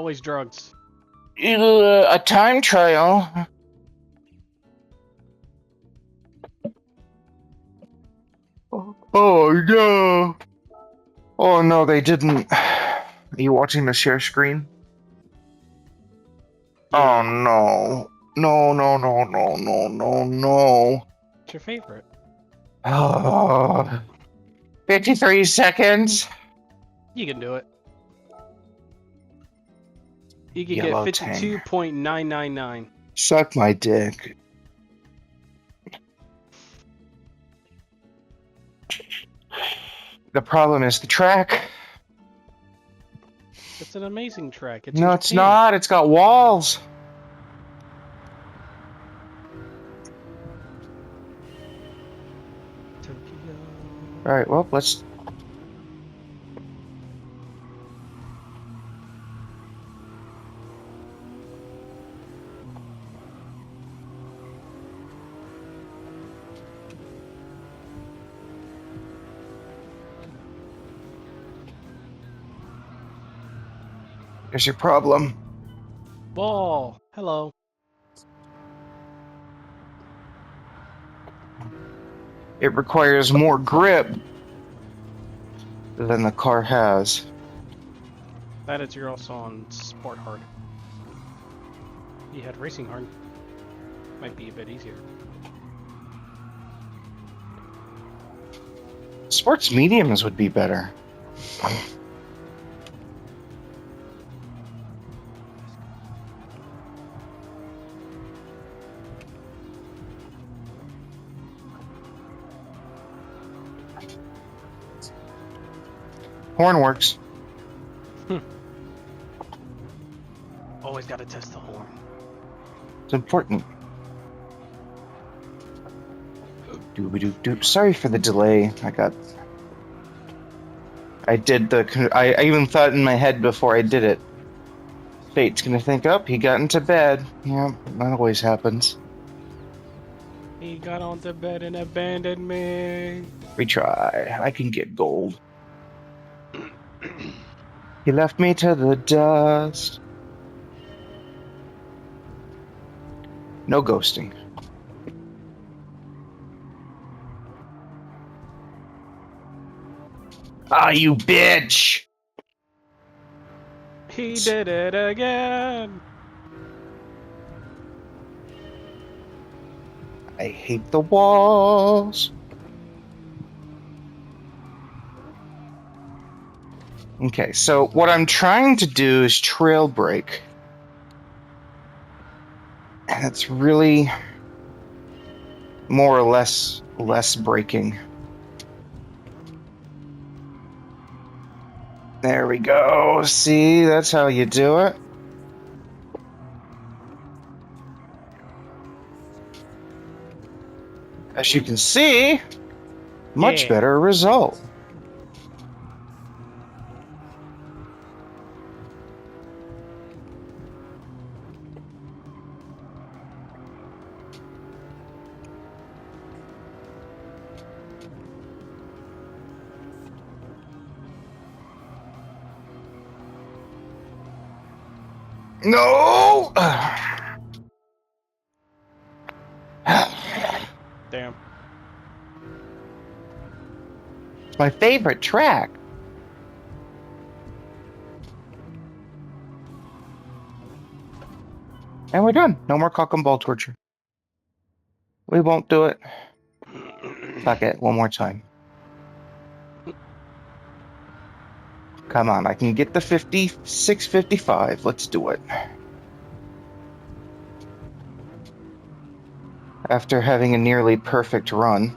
always drugs. A time trial. Oh no! Oh no, they didn't. Are you watching the share screen? Yeah. Oh no. No, no, no, no, no, no, no. What's your favorite? Oh, 53 seconds. You can do it. You can Yellow get tank. 52.999. Suck my dick. The problem is the track. It's an amazing track. It's No, in it's Japan. not. It's got walls. Tokyo. All right, well, let's... There's your problem. Ball. Hello. It requires more grip than the car has. That is, you're also on Sport Hard. You had Racing Hard. Might be a bit easier. Sports mediums would be better. Horn works. Always gotta test the horn. It's important. Doop. Sorry for the delay. I even thought in my head before I did it. Fate's gonna think, oh, he got into bed. Yeah, that always happens. He got onto bed and abandoned me. Retry. I can get gold. He left me to the dust. No ghosting. Ah, you bitch! He did it again. I hate the walls. Okay, so what I'm trying to do is trail brake. And it's really more or less braking. There we go. See, that's how you do it. As you can see, much better result. No! Damn. It's my favorite track. And we're done. No more cock and ball torture. We won't do it. Fuck it. One more time. Come on. I can get the 56, 55. Let's do it. After having a nearly perfect run.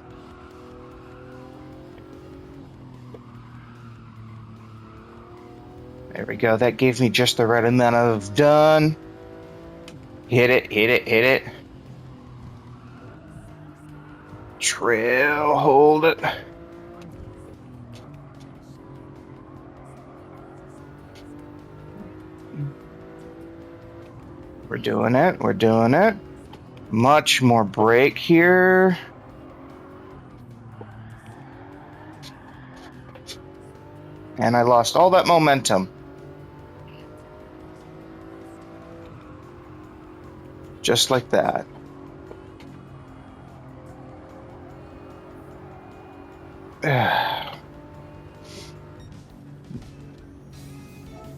There we go. That gave me just the right amount of done. Hit it. Trail, hold it. We're doing it. Much more brake here. And I lost all that momentum. Just like that.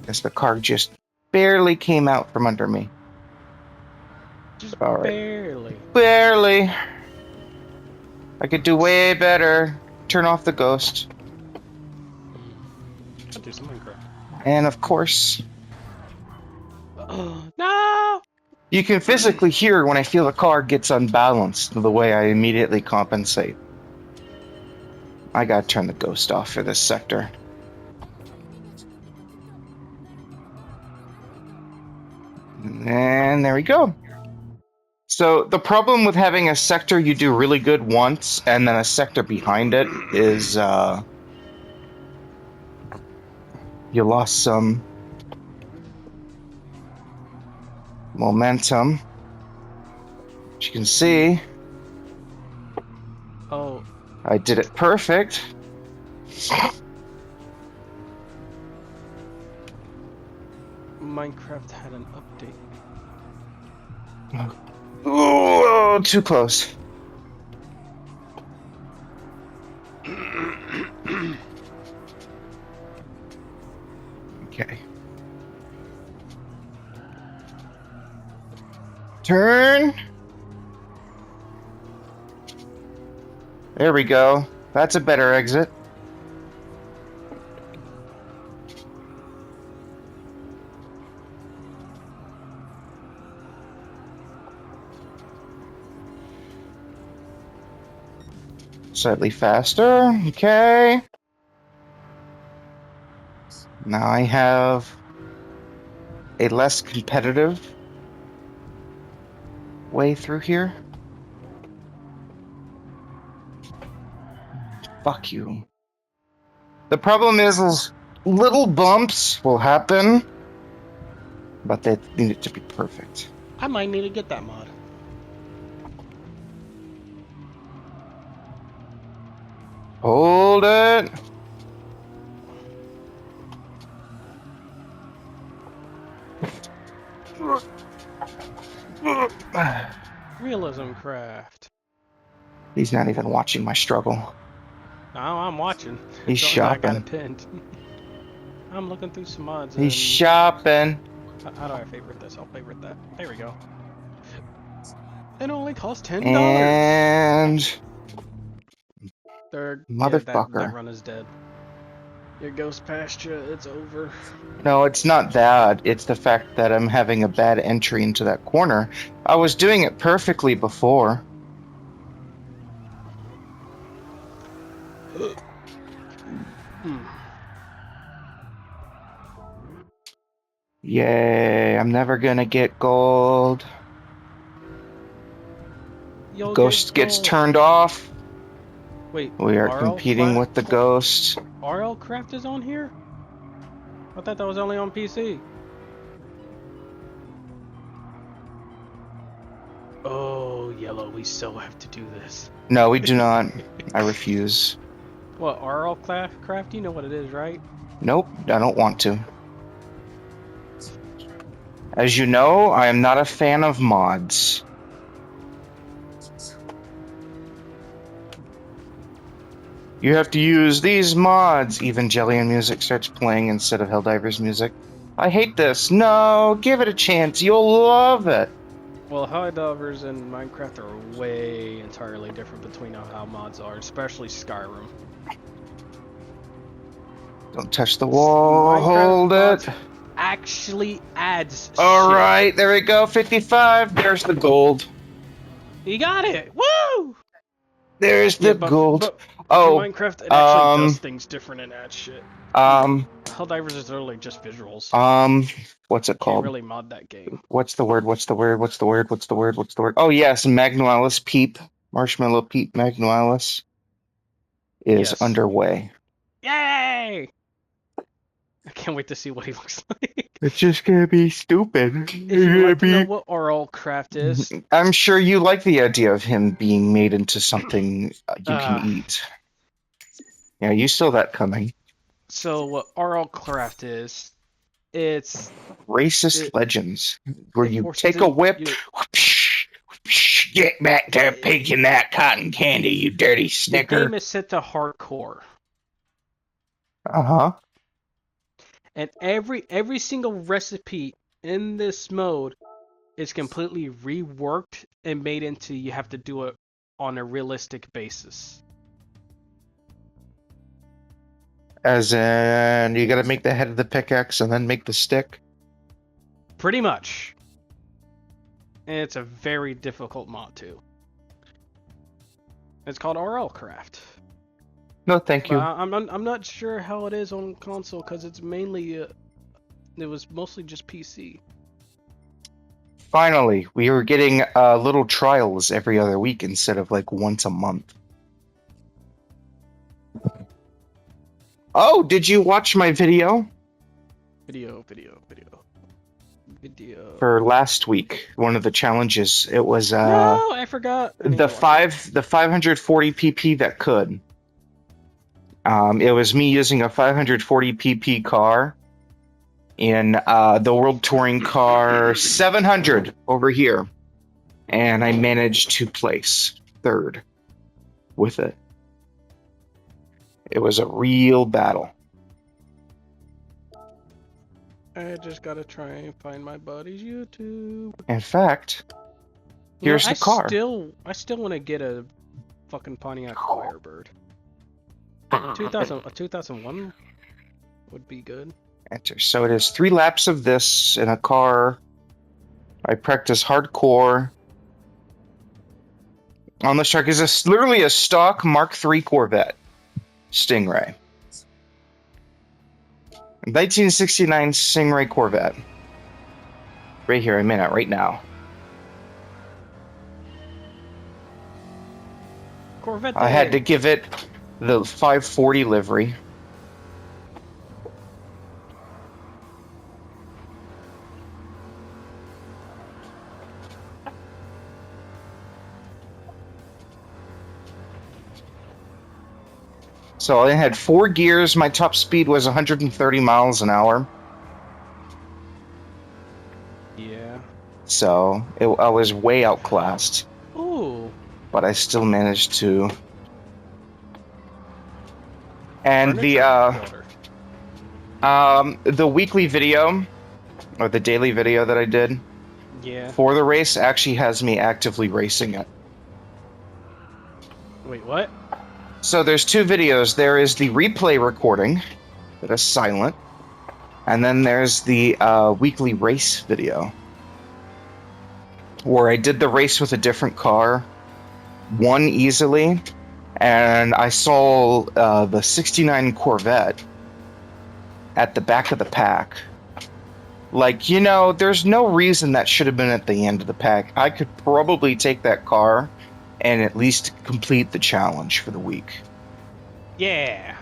Guess the car just barely came out from under me. Just All right. barely. Barely. I could do way better. Turn off the ghost. I'll do some Minecraft. And of course, No! you can physically hear when I feel the car gets unbalanced, the way I immediately compensate. I gotta turn the ghost off for this sector. And there we go. So the problem with having a sector you do really good once and then a sector behind it is you lost some momentum. As you can see, Oh. I did it perfect. Minecraft had an update. Oh, too close. Okay. Turn. There we go. That's a better exit. Slightly faster. Okay. Now I have a less competitive way through here. Fuck you. The problem is little bumps will happen, but they need it to be perfect. I might need to get that mod. Hold it. Realism craft. He's not even watching my struggle. No, I'm watching. He's I got shopping. it pinned. I'm looking through some mods. He's shopping. How do I favorite this? I'll favorite that. There we go. It only costs $10. And motherfucker. Yeah, that run is dead. Your ghost pasture, it's over. No, it's not that. It's the fact that I'm having a bad entry into that corner. I was doing it perfectly before. Yay, I'm never gonna get gold. Ghost gets turned off. Wait, we are competing with the ghost. RL Craft is on here? I thought that was only on PC. Oh, Yellow, we still have to do this. No, we do not. I refuse. What, RL Craft? You know what it is, right? Nope, I don't want to. As you know, I am not a fan of mods. You have to use these mods. Evangelion music starts playing instead of Helldivers music. I hate this. No, give it a chance. You'll love it. Well, Helldivers and Minecraft are way entirely different between how mods are, especially Skyrim. Don't touch the wall. Hold it. Actually adds All shit. right, there we go. 55. There's the gold. You got it. Woo! There's the gold. But oh, Minecraft it actually does things different and adds shit. Helldivers is literally just visuals. What's it called? Can't really mod that game. What's the word? Oh yes, Magnualis Peep, Marshmallow Peep Magnualis is underway. Yay! I can't wait to see what he looks like. It's just gonna be stupid. If you like to know what RL Craft is, I'm sure you like the idea of him being made into something you can eat. Yeah, you saw that coming. So what RL Craft is, it's racist legends where you take a whip, Get back to picking that cotton candy, you dirty The snicker. game is set to hardcore, Uh-huh. and every single recipe in this mode is completely reworked and made into you have to do it on a realistic basis. As in, you gotta make the head of the pickaxe and then make the stick? Pretty much. And it's a very difficult mod too. It's called RL Craft. No, thank you. I'm not sure how it is on console because it's mainly it was mostly just PC. Finally, we were getting little trials every other week instead of like once a month. Oh, did you watch my video? Video. For last week, one of the challenges. It was no, I forgot. the 540 pp that could. It was me using a 540 pp car in the World Touring Car 700 over here, and I managed to place third with it. It was a real battle. I just gotta try and find my buddy's YouTube. In fact, here's the car. I still want to get a fucking Pontiac Firebird. 2001 would be good. Enter. So it is 3 laps of this in a car. I practice hardcore. On this truck is literally a stock Mark III Corvette Stingray. 1969 Stingray Corvette. Right here, I'm in it right now. Corvette. I had to give it the 540 livery. So I had 4 gears. My top speed was 130 miles an hour. Yeah. So I was way outclassed. Ooh. But I still managed to. And the weekly video, or the daily video that I did for the race actually has me actively racing it. Wait, what? So there's 2 videos. There is the replay recording that is silent, and then there's the weekly race video where I did the race with a different car, won easily, and I saw the 69 Corvette at the back of the pack. Like, you know, there's no reason that should have been at the end of the pack. I could probably take that car and at least complete the challenge for the week. Yeah.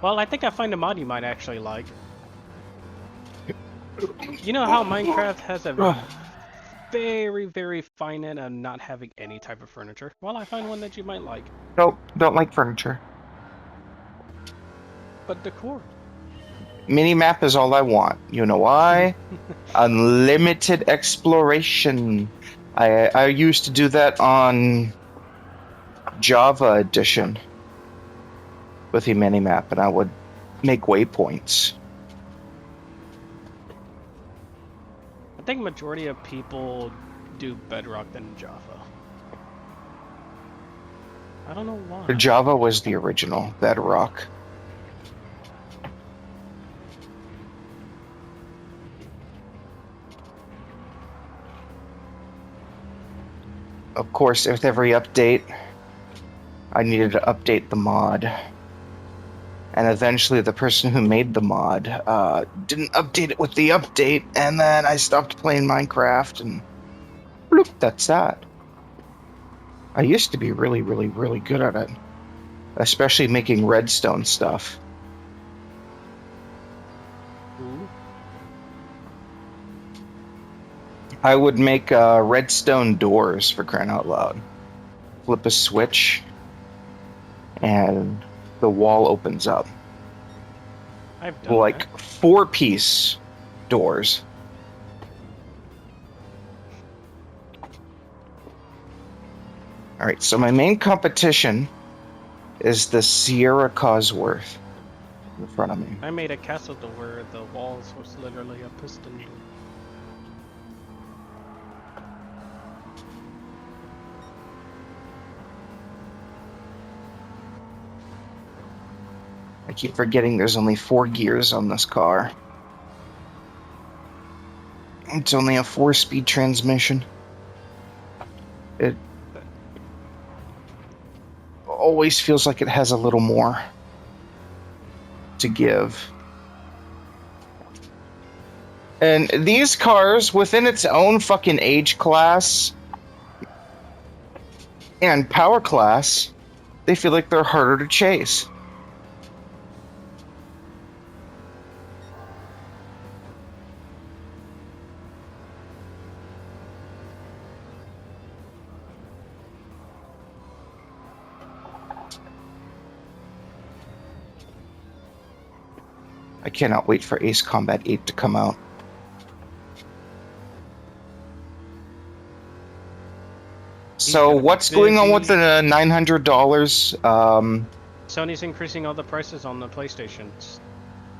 Well, I think I find a mod you might actually like. You know how Minecraft has a very, very fine end of not having any type of furniture? Well, I find one that you might like. Nope, don't like furniture. But decor. Minimap is all I want. You know why? Unlimited exploration. I used to do that on Java Edition with a minimap, and I would make waypoints. I think majority of people do Bedrock than Java. I don't know why. Java was the original Bedrock. Of course, with every update, I needed to update the mod. And eventually the person who made the mod didn't update it with the update, and then I stopped playing Minecraft, and bloop, that's that. I used to be really, really, really good at it. Especially making redstone stuff. Ooh. I would make redstone doors, for crying out loud. Flip a switch, and the wall opens up. I've done like that. 4-piece doors. Alright, so my main competition is the Sierra Cosworth in front of me. I made a castle to where the walls was literally a piston door. I keep forgetting there's only 4 gears on this car. It's only a 4-speed transmission. It always feels like it has a little more to give. And these cars, within its own fucking age class and power class, they feel like they're harder to chase. I cannot wait for Ace Combat 8 to come out. So what's going on with the $900? Sony's increasing all the prices on the PlayStations,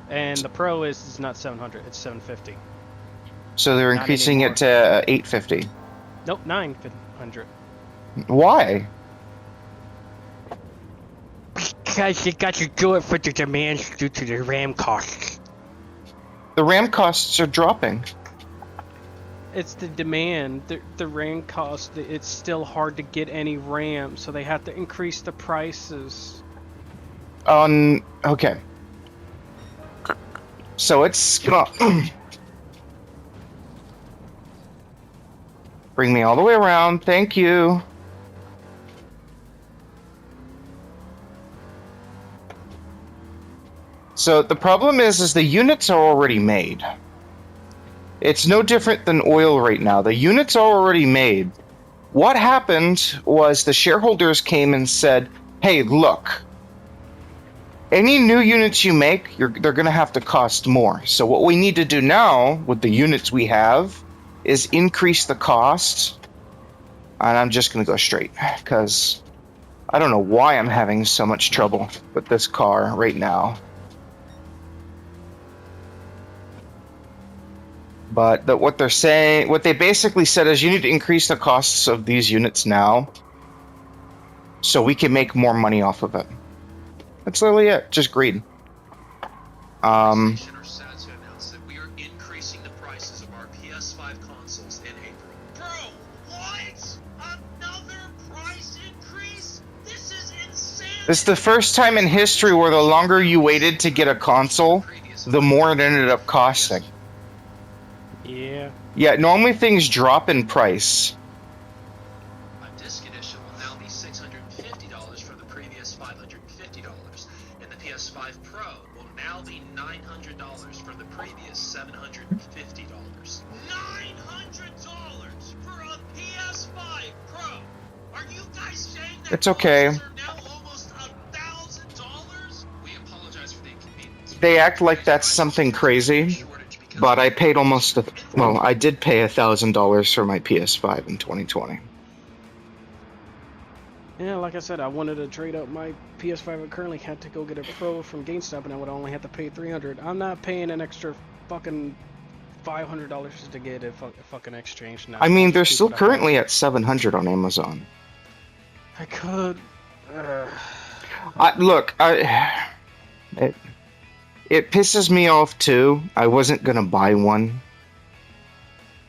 and the Pro is not $700; it's $750. So they're increasing it to $850. Nope, $900. Why? Because you got to do it for the demands due to the RAM costs. The RAM costs are dropping. It's the demand. The RAM cost, it's still hard to get any RAM, so they have to increase the prices. Okay. So it's gonna bring me all the way around. Thank you. So the problem is the units are already made. It's no different than oil right now. The units are already made. What happened was the shareholders came and said, hey, look, any new units you make, they're going to have to cost more. So what we need to do now with the units we have is increase the cost. And I'm just going to go straight because I don't know why I'm having so much trouble with this car right now. But what they're saying, what they basically said is you need to increase the costs of these units now so we can make more money off of it. That's literally it, just greed. Are sad to announce that we are increasing the prices of our PS5 consoles in April. Bro, what? Another price increase? This is insane. This is the first time in history where the longer you waited to get a console, the more it ended up costing. Yeah. Yeah, normally things drop in price. A disc edition will now be $650 from the previous $550, and the PS5 Pro will now be $900 from the previous $750. $900 for a PS5 Pro? Are you guys saying that It's okay. are now almost $1,000? We apologize for the inconvenience. They act like that's something crazy. But I paid I did pay $1,000 for my PS5 in 2020. Yeah, like I said, I wanted to trade up my PS5. I currently had to go get a Pro from GameStop, and I would only have to pay $300. I'm not paying an extra fucking $500 just to get a fucking exchange now. I mean, they're still currently at $700 on Amazon. I could. It pisses me off too. I wasn't gonna buy one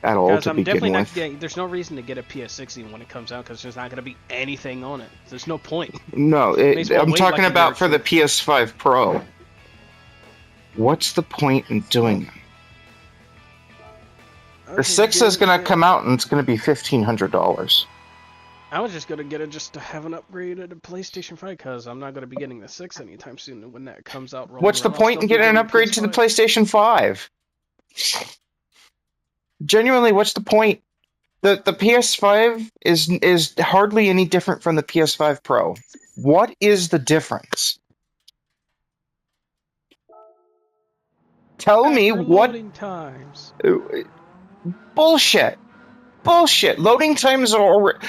at all to begin with. There's no reason to get a PS60 when it comes out because there's not gonna be anything on it. There's no point. No, I'm talking about for the PS5 Pro. What's the point in doing it? The 6 is gonna come out and it's gonna be $1,500. I was just gonna get it just to have an upgrade at a PlayStation 5 because I'm not gonna be getting the 6 anytime soon when that comes out. What's the point in getting an upgrade to the PlayStation 5? Genuinely, what's the point? The PS5 is hardly any different from the PS5 Pro. What is the difference? Tell me what. Loading times. Bullshit. Bullshit. Loading times are already.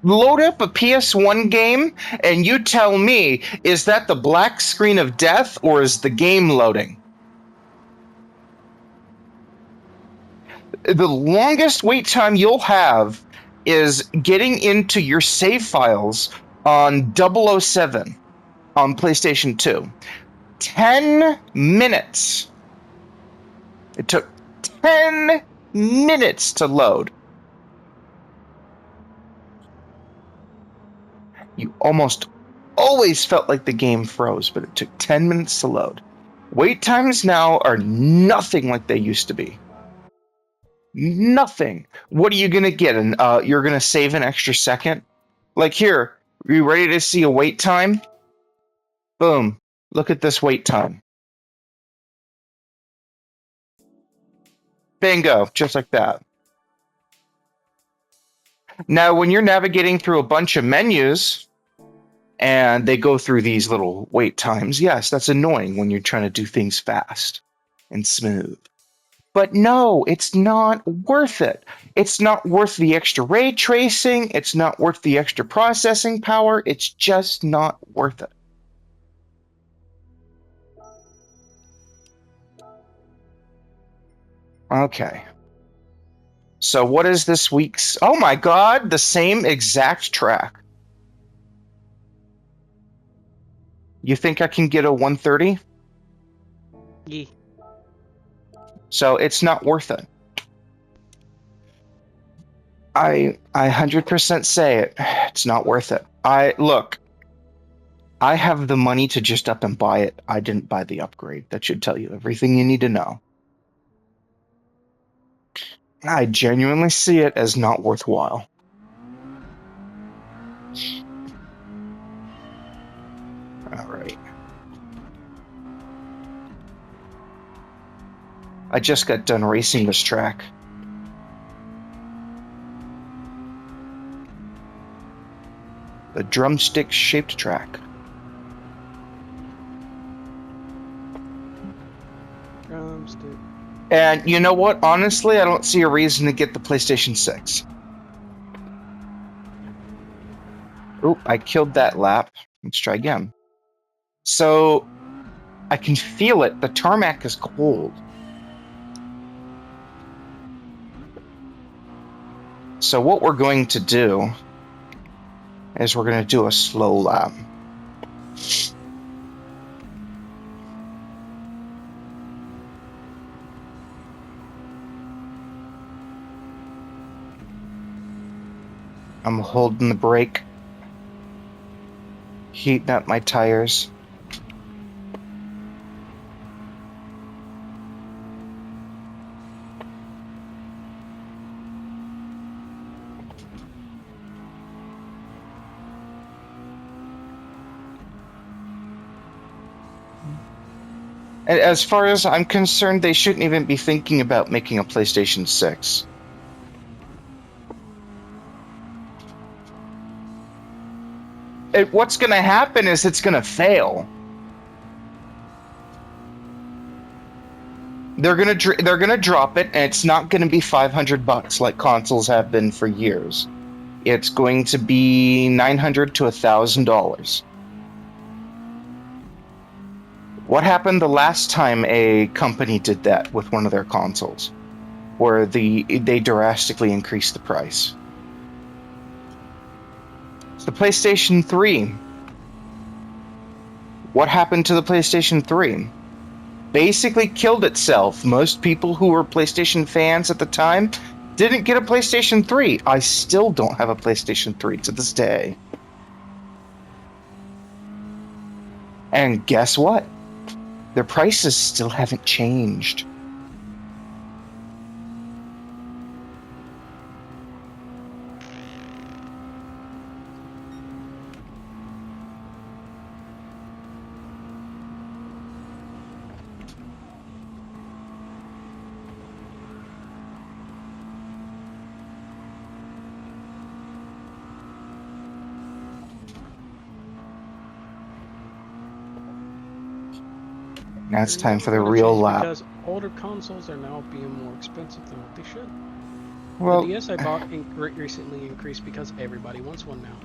load up a PS1 game and you tell me, is that the black screen of death or is the game loading? The longest wait time you'll have is getting into your save files on 007 on PlayStation 2. 10 minutes. It took 10 minutes to load. You almost always felt like the game froze, but it took 10 minutes to load. Wait times now are nothing like they used to be. Nothing. What are you going to get? You're going to save an extra second? Like here, are you ready to see a wait time? Boom. Look at this wait time. Bingo, just like that. Now, when you're navigating through a bunch of menus and they go through these little wait times, yes, that's annoying when you're trying to do things fast and smooth. But no, it's not worth it. It's not worth the extra ray tracing. It's not worth the extra processing power. It's just not worth it. Okay. So what is this week's? Oh my god, the same exact track. You think I can get a 130? Yeah. So it's not worth it. I 100% say it. It's not worth it. Look, I have the money to just up and buy it. I didn't buy the upgrade. That should tell you everything you need to know. I genuinely see it as not worthwhile. All right. I just got done racing this track. The drumstick-shaped track. Drumstick. And you know what? Honestly, I don't see a reason to get the PlayStation 6. Oh, I killed that lap. Let's try again. So, I can feel it. The tarmac is cold. So what we're going to do is we're going to do a slow lap. I'm holding the brake, heating up my tires. And as far as I'm concerned, they shouldn't even be thinking about making a PlayStation 6. What's going to happen is it's going to fail. They're going to drop it, and it's not going to be $500 like consoles have been for years. It's going to be $900 to $1,000. What happened the last time a company did that with one of their consoles, where they drastically increased the price? The PlayStation 3. What happened to the PlayStation 3? Basically killed itself. Most people who were PlayStation fans at the time didn't get a PlayStation 3. I still don't have a PlayStation 3 to this day. And guess what? Their prices still haven't changed. Now it's time for the real lap. Because older consoles are now being more expensive than what they should. The Well, DS I bought recently increased because everybody wants one now.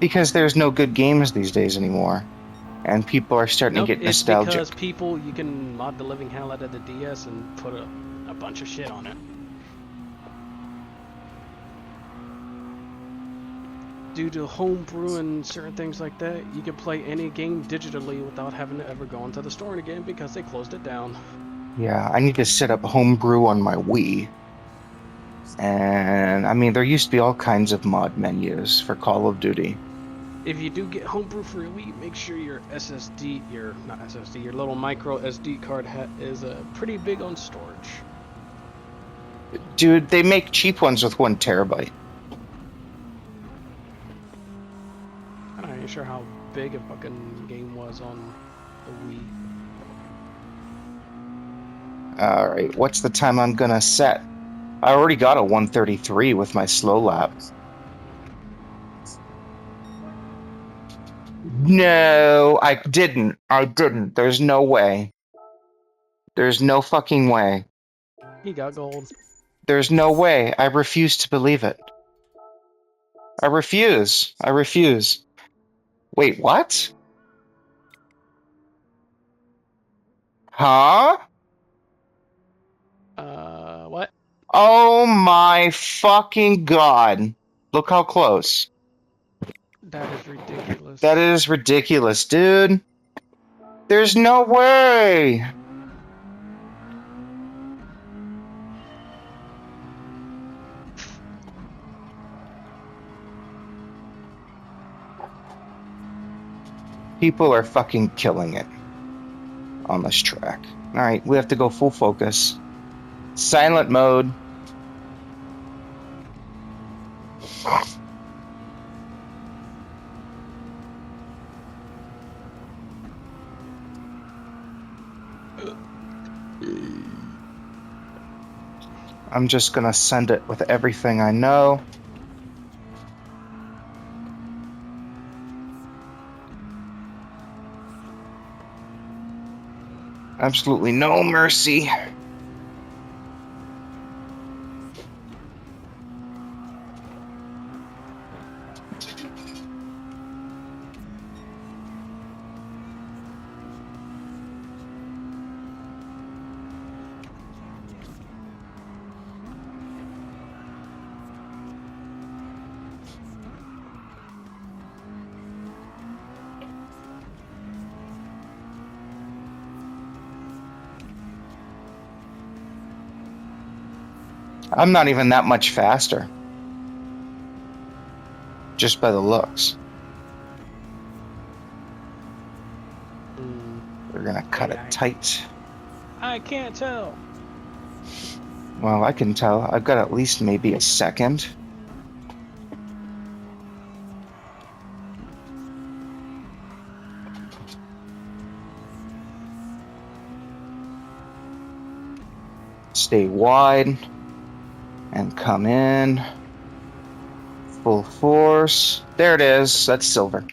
because there's no good games these days anymore, and people are starting Nope, to get it's nostalgic. because people, you can mod the living hell out of the DS and put a bunch of shit on it. Due to homebrew and certain things like that, you can play any game digitally without having to ever go into the store again because they closed it down. Yeah, I need to set up homebrew on my Wii. And I mean, there used to be all kinds of mod menus for Call of Duty. If you do get homebrew for your Wii, make sure your your little micro SD card is pretty big on storage. Dude, they make cheap ones with 1 terabyte. I'm not even sure how big a fucking game was on the Wii. Alright, what's the time I'm gonna set? I already got a 133 with my slow lap. No, I didn't. There's no way. There's no fucking way. He got gold. There's no way. I refuse to believe it. I refuse. Wait, what? Huh? What? Oh my fucking god. Look how close. That is ridiculous. That is ridiculous, dude. There's no way. People are fucking killing it on this track. Alright, we have to go full focus. Silent mode. I'm just gonna send it with everything I know. Absolutely no mercy. I'm not even that much faster. Just by the looks. We're gonna cut it tight. I can't tell. Well, I can tell. I've got at least maybe a second. Stay wide and come in. Full force. There it is. That's silver.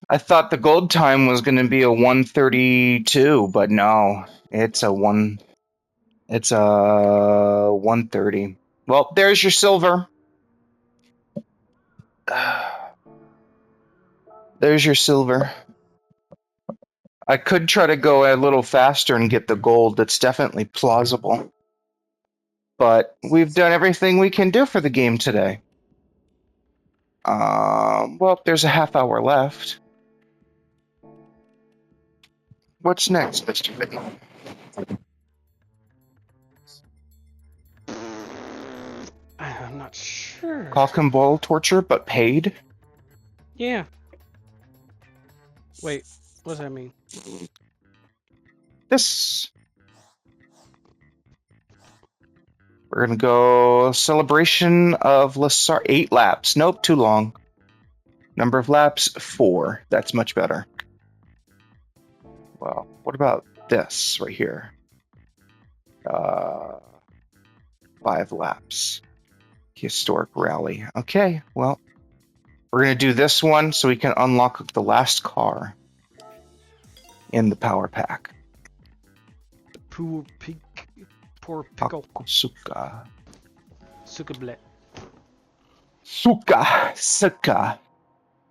I thought the gold time was going to be a 132, but no, it's a 130. Well, there's your silver. There's your silver. I could try to go a little faster and get the gold. That's definitely plausible. But we've done everything we can do for the game today. Well, there's a half hour left. What's next, Mr. Vinny? I'm not sure. Cock and ball torture, but paid? Yeah. Wait, what does that mean? This. We're gonna go celebration of Lassar. 8 laps. Nope, too long. Number of laps, 4. That's much better. Well, what about this right here? 5 laps. Historic rally. Okay, well, we're gonna do this one so we can unlock the last car in the power pack. poor pickle. Hakusuka. Sukablet.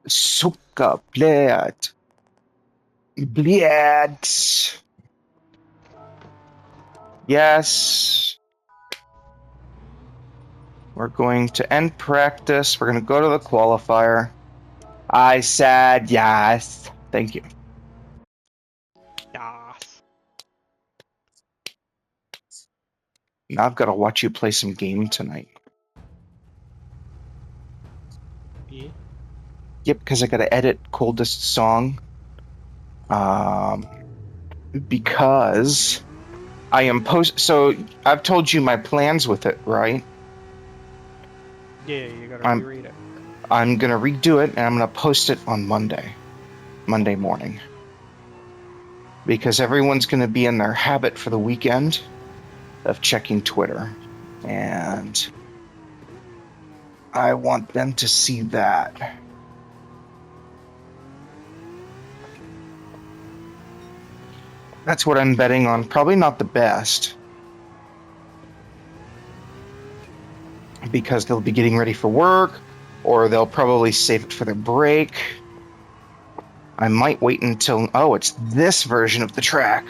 Suka, bled. Yes. We're going to end practice. We're going to go to the qualifier. I said yes. Thank you. Yes. Now I've got to watch you play some game tonight. Yeah. Yep, because I got to edit Coldest Song. Because I am So I've told you my plans with it, right? Yeah, you gotta I'm- reread it. I'm going to redo it, and I'm going to post it on Monday morning. Because everyone's going to be in their habit for the weekend of checking Twitter. And I want them to see that. That's what I'm betting on. Probably not the best. Because they'll be getting ready for work, or they'll probably save it for their break. I might wait until... Oh, it's this version of the track.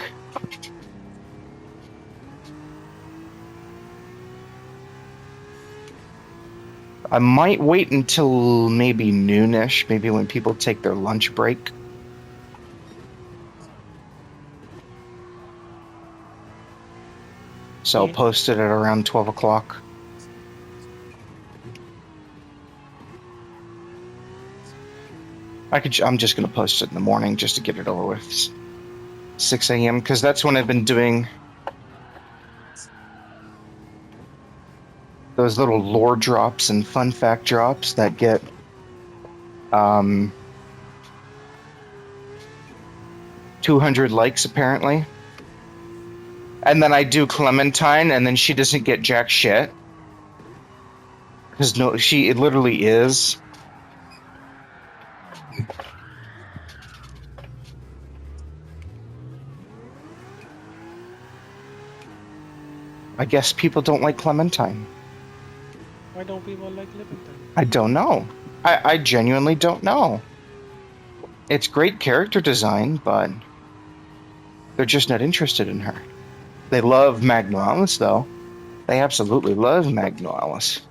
I might wait until maybe noonish, maybe when people take their lunch break. So I'll post it at around 12 o'clock. I'm just going to post it in the morning just to get it over with. 6 a.m. because that's when I've been doing those little lore drops and fun fact drops that get 200 likes apparently. And then I do Clementine, and then she doesn't get jack shit. Because it literally is. I guess people don't like Clementine. Why don't people like Clementine? I don't know. I genuinely don't know. It's great character design, but they're just not interested in her. They love Magnalis, though. They absolutely love Magnalis.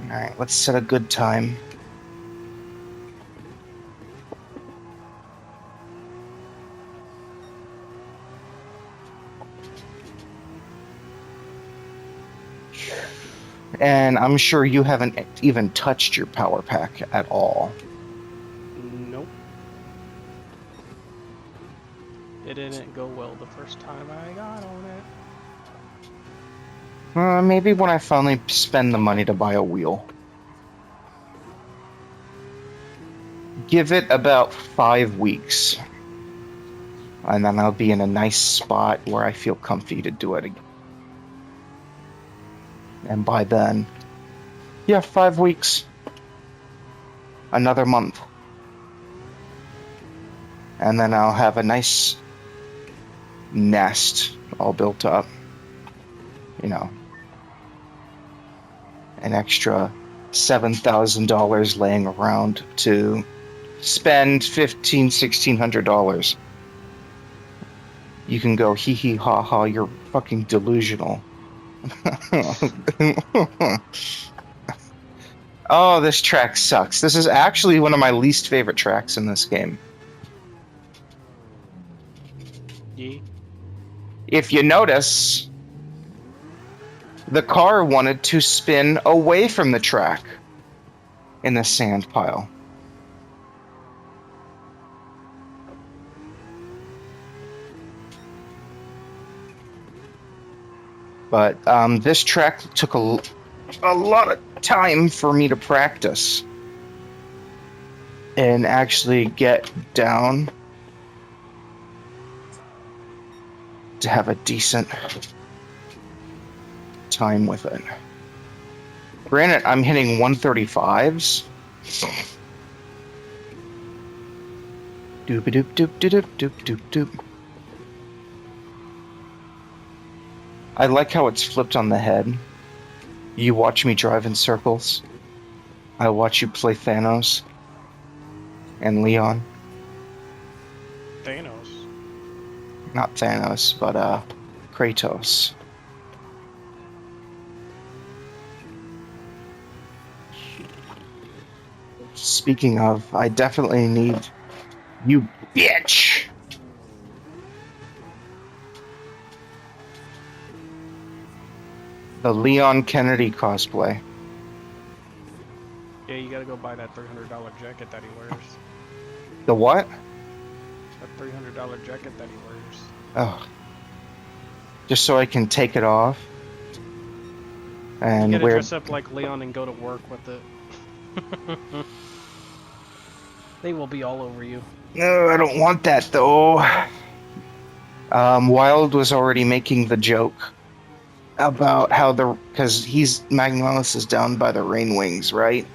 All right, let's set a good time. And I'm sure you haven't even touched your power pack at all. Nope. It didn't go well the first time I got on it. Maybe when I finally spend the money to buy a wheel. Give it about 5 weeks. And then I'll be in a nice spot where I feel comfy to do it again. And by then, 5 weeks. Another month. And then I'll have a nice nest all built up. You know, an extra $7,000 laying around to spend $1,600. You can go hee hee ha ha, you're fucking delusional. Oh, this track sucks. This is actually one of my least favorite tracks in this game. Yeah. If you notice, the car wanted to spin away from the track in the sand pile. But this track took a lot of time for me to practice and actually get down to have a decent time with it. Granted, I'm hitting 135s. Doop doop doop doop doop doop doop. I like how it's flipped on the head. You watch me drive in circles. I watch you play Thanos and Leon. Thanos. Not Thanos, but Kratos. Speaking of, I definitely need you, bitch! The Leon Kennedy cosplay. Yeah, you gotta go buy that $300 jacket that he wears. The what? That $300 jacket that he wears. Oh. Just so I can take it off. And You gotta wear... dress up like Leon and go to work with it. They will be all over you. No, I don't want that though. Wild was already making the joke about how because Magnalis is down by the Rain Wings, right?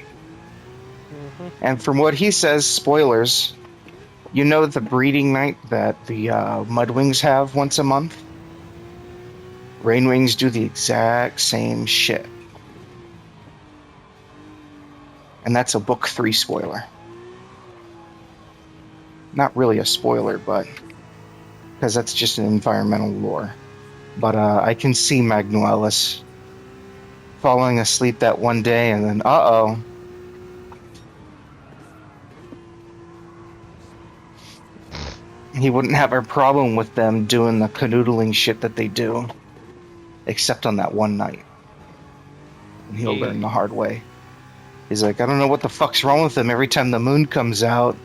Mm-hmm. And from what he says, spoilers, you know the breeding night that the Mudwings have once a month? Rain Wings do the exact same shit. And that's a book 3 spoiler. Not really a spoiler, but because that's just an environmental lore. But I can see Magnuelis falling asleep that one day and then, uh-oh. He wouldn't have a problem with them doing the canoodling shit that they do. Except on that one night. And he'll learn the hard way. He's like, I don't know what the fuck's wrong with them. Every time the moon comes out,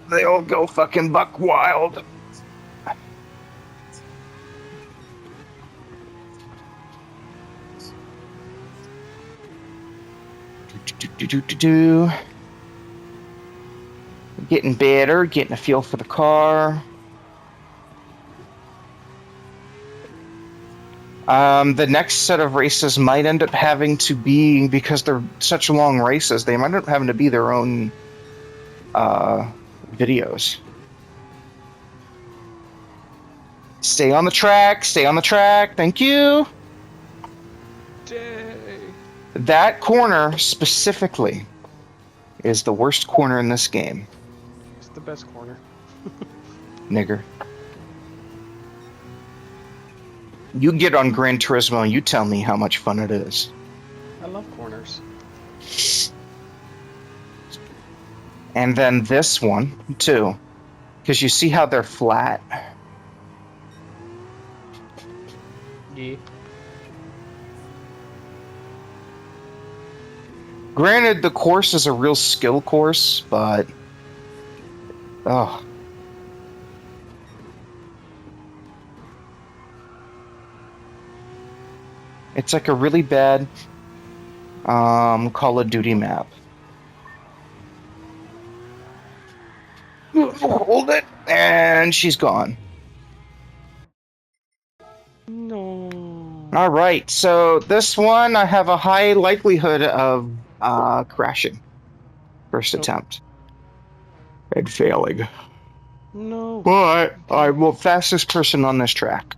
they all go fucking buck wild. Getting better, getting a feel for the car. The next set of races might end up having to be, because they're such long races, they might end up having to be their own videos. Stay on the track, thank you. Yay. That corner specifically is the worst corner in this game. It's the best corner. Nigger. You get on Gran Turismo and you tell me how much fun it is. I love corners. And then this one, too. Because you see how they're flat? Yeah. Granted, the course is a real skill course, but... Oh. It's like a really bad Call of Duty map. Hold it, and she's gone. No. Alright, so this one I have a high likelihood of crashing. First attempt. And failing. No. But I'm the fastest person on this track.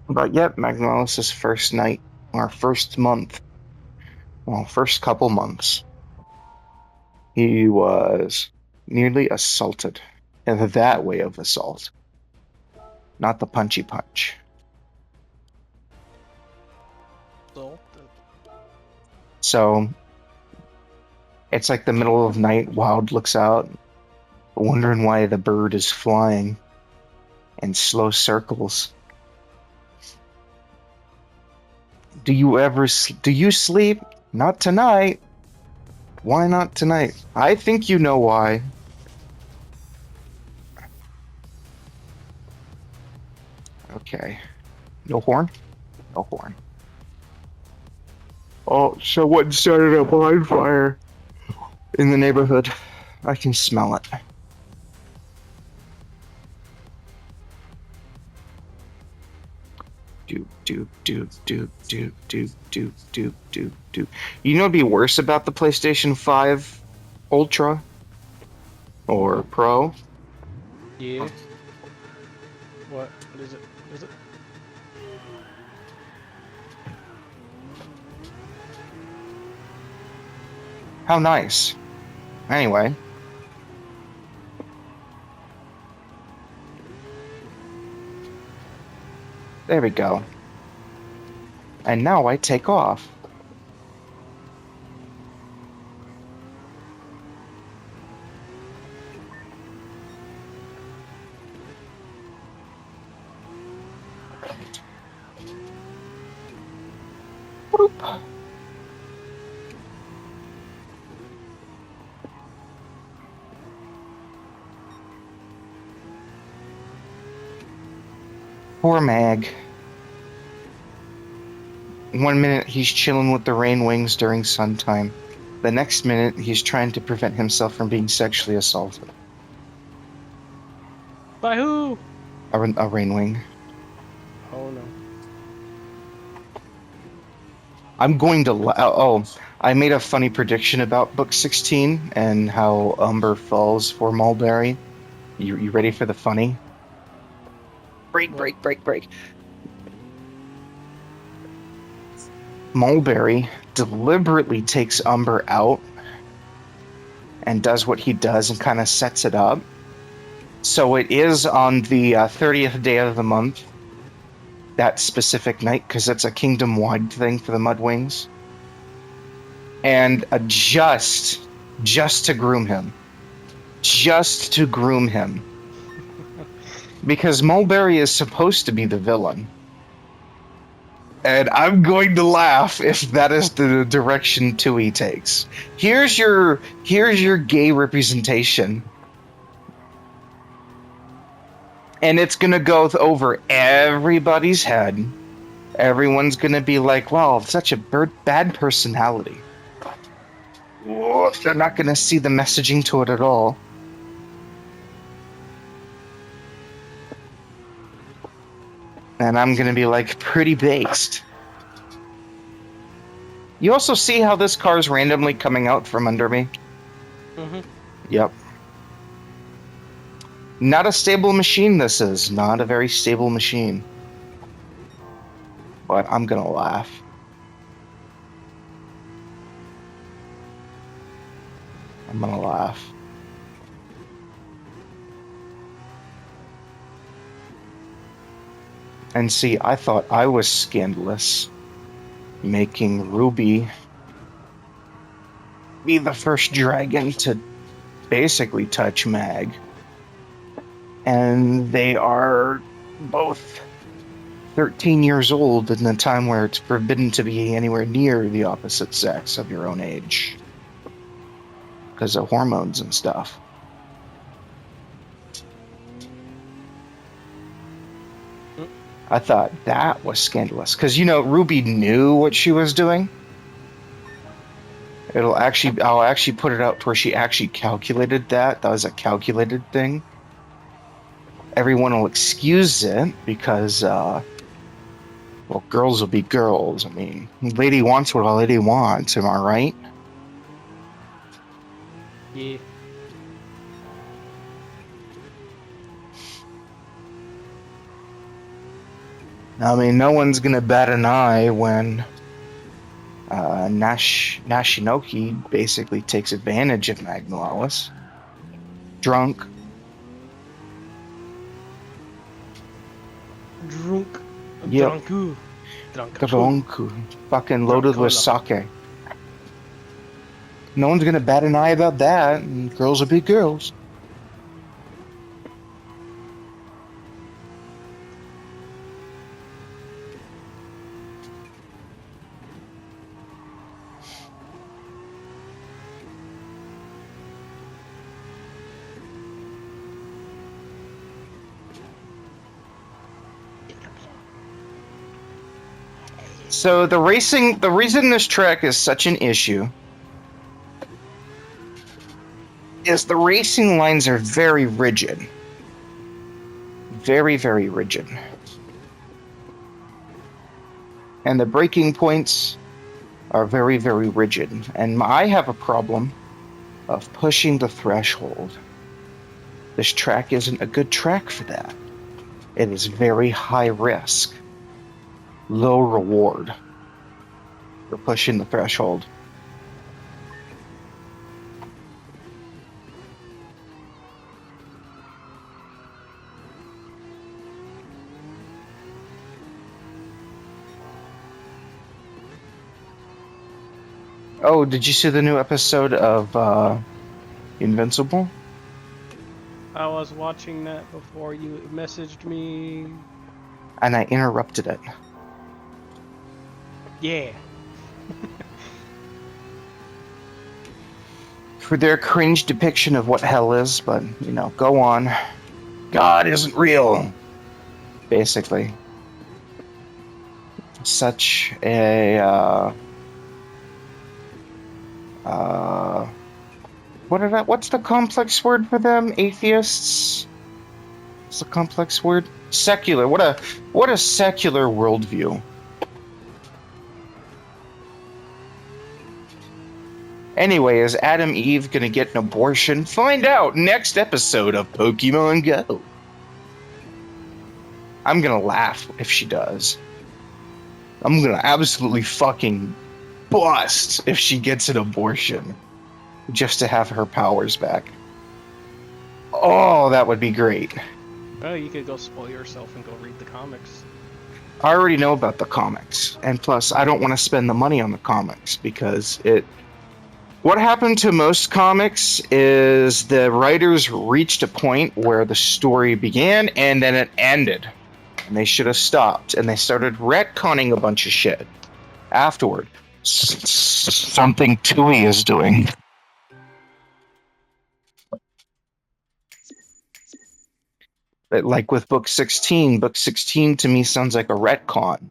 But yep, Magnalis' first night, or first month, well, first couple months, he was nearly assaulted. And that way of assault. Not the punchy punch. So, it's like the middle of night, Wild looks out, wondering why the bird is flying in slow circles. Do you sleep? Not tonight. Why not tonight? I think you know why. Okay. No horn? No horn. Oh, someone started a bonfire in the neighborhood. I can smell it. do, do, do, do, do, do, do, do, do. You know what'd be worse about the PlayStation 5 Ultra or Pro? Yeah. What? What is it? What is it? How nice. Anyway. There we go. And now I take off. Boop. Poor Mag. 1 minute he's chilling with the rain wings during sun time. The next minute he's trying to prevent himself from being sexually assaulted. By who? A rain wing. Oh no. I'm going to... Oh, I made a funny prediction about Book 16 and how Umber falls for Mulberry. You ready for the funny? Break. Mulberry deliberately takes Umber out and does what he does and kind of sets it up. So it is on the 30th day of the month, that specific night, because it's a kingdom-wide thing for the Mudwings. And just to groom him. Just to groom him. Because Mulberry is supposed to be the villain. And I'm going to laugh if that is the direction Tui takes. Here's your gay representation. And it's going to go over everybody's head. Everyone's going to be like, wow, such a bad personality. Whoa, they're not going to see the messaging to it at all. And I'm going to be like, pretty based. You also see how this car is randomly coming out from under me? Mm-hmm. Yep. Not a stable machine, this is. Not a very stable machine. But I'm going to laugh. I'm going to laugh. And see, I thought I was scandalous, making Ruby be the first dragon to basically touch Mag. And they are both 13 years old in a time where it's forbidden to be anywhere near the opposite sex of your own age. Because of hormones and stuff. I thought that was scandalous. Because, you know, Ruby knew what she was doing. I'll actually put it out to where she actually calculated that. That was a calculated thing. Everyone will excuse it because, well, girls will be girls. I mean, lady wants what a lady wants, am I right? Yeah. I mean, no one's gonna bat an eye when Nashinoki basically takes advantage of Magnalis. Drunk. Drunk. Yep. Drunku. Drunku. Fucking loaded with sake. No one's gonna bat an eye about that, and girls will be girls. So the reason this track is such an issue is the racing lines are very rigid. Very, very rigid. And the breaking points are very, very rigid. And I have a problem of pushing the threshold. This track isn't a good track for that. It is very high risk, low reward for pushing the threshold. Oh, did you see the new episode of Invincible? I was watching that before you messaged me. And I interrupted it. Yeah. For their cringe depiction of what hell is, but, go on. God isn't real. Basically. Such a, what's the complex word for them? Atheists? What's the complex word? Secular. What a secular worldview. Anyway, is Adam Eve gonna get an abortion? Find out next episode of Pokemon Go. I'm gonna laugh if she does. I'm gonna absolutely fucking bust if she gets an abortion. Just to have her powers back. Oh, that would be great. Well, you could go spoil yourself and go read the comics. I already know about the comics. And plus, I don't want to spend the money on the comics because what happened to most comics is the writers reached a point where the story began and then it ended. And they should have stopped. And they started retconning a bunch of shit afterward. Something Tui is doing. Like with Book 16 to me sounds like a retcon.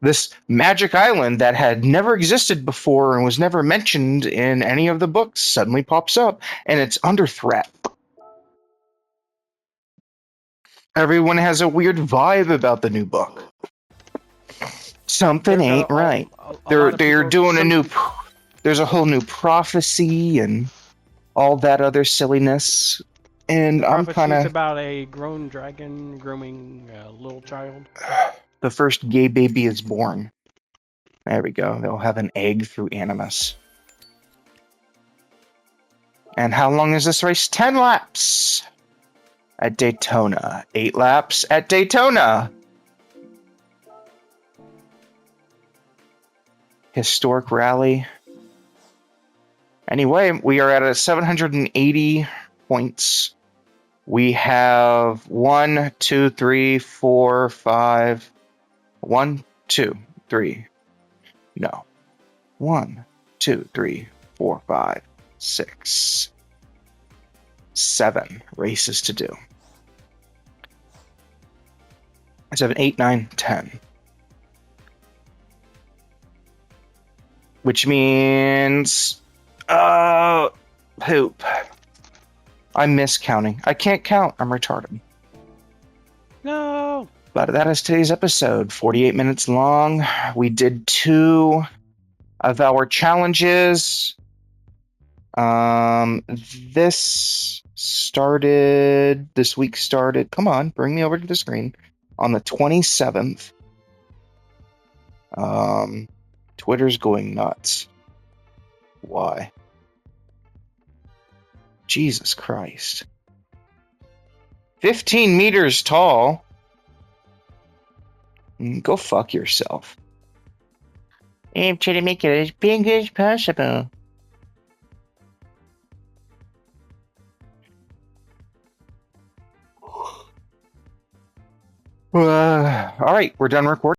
This magic island that had never existed before and was never mentioned in any of the books suddenly pops up, and it's under threat. Everyone has a weird vibe about the new book. Something ain't right. They're doing there's a whole new prophecy and all that other silliness. And I'm kind of about a grown dragon grooming a little child. The first gay baby is born. There we go. They'll have an egg through Animus. And how long is this race? 10 laps at Daytona. 8 laps at Daytona. Historic rally. Anyway, we are at 780 points. We have 1, 2, 3, 4, 5. 1, 2, 3. No. 1, 2, 3, 4, 5, 6, 7 races to do. 7, 8, 9, 10. Which means poop. I'm miscounting. I can't count. I'm retarded. No. But that is today's episode. 48 minutes long. We did 2 of our challenges. This week started, come on, bring me over to the screen, on the 27th. Twitter's going nuts. Why? Jesus Christ. 15 meters tall. Go fuck yourself. I'm trying to make it as big as possible. All right, we're done recording.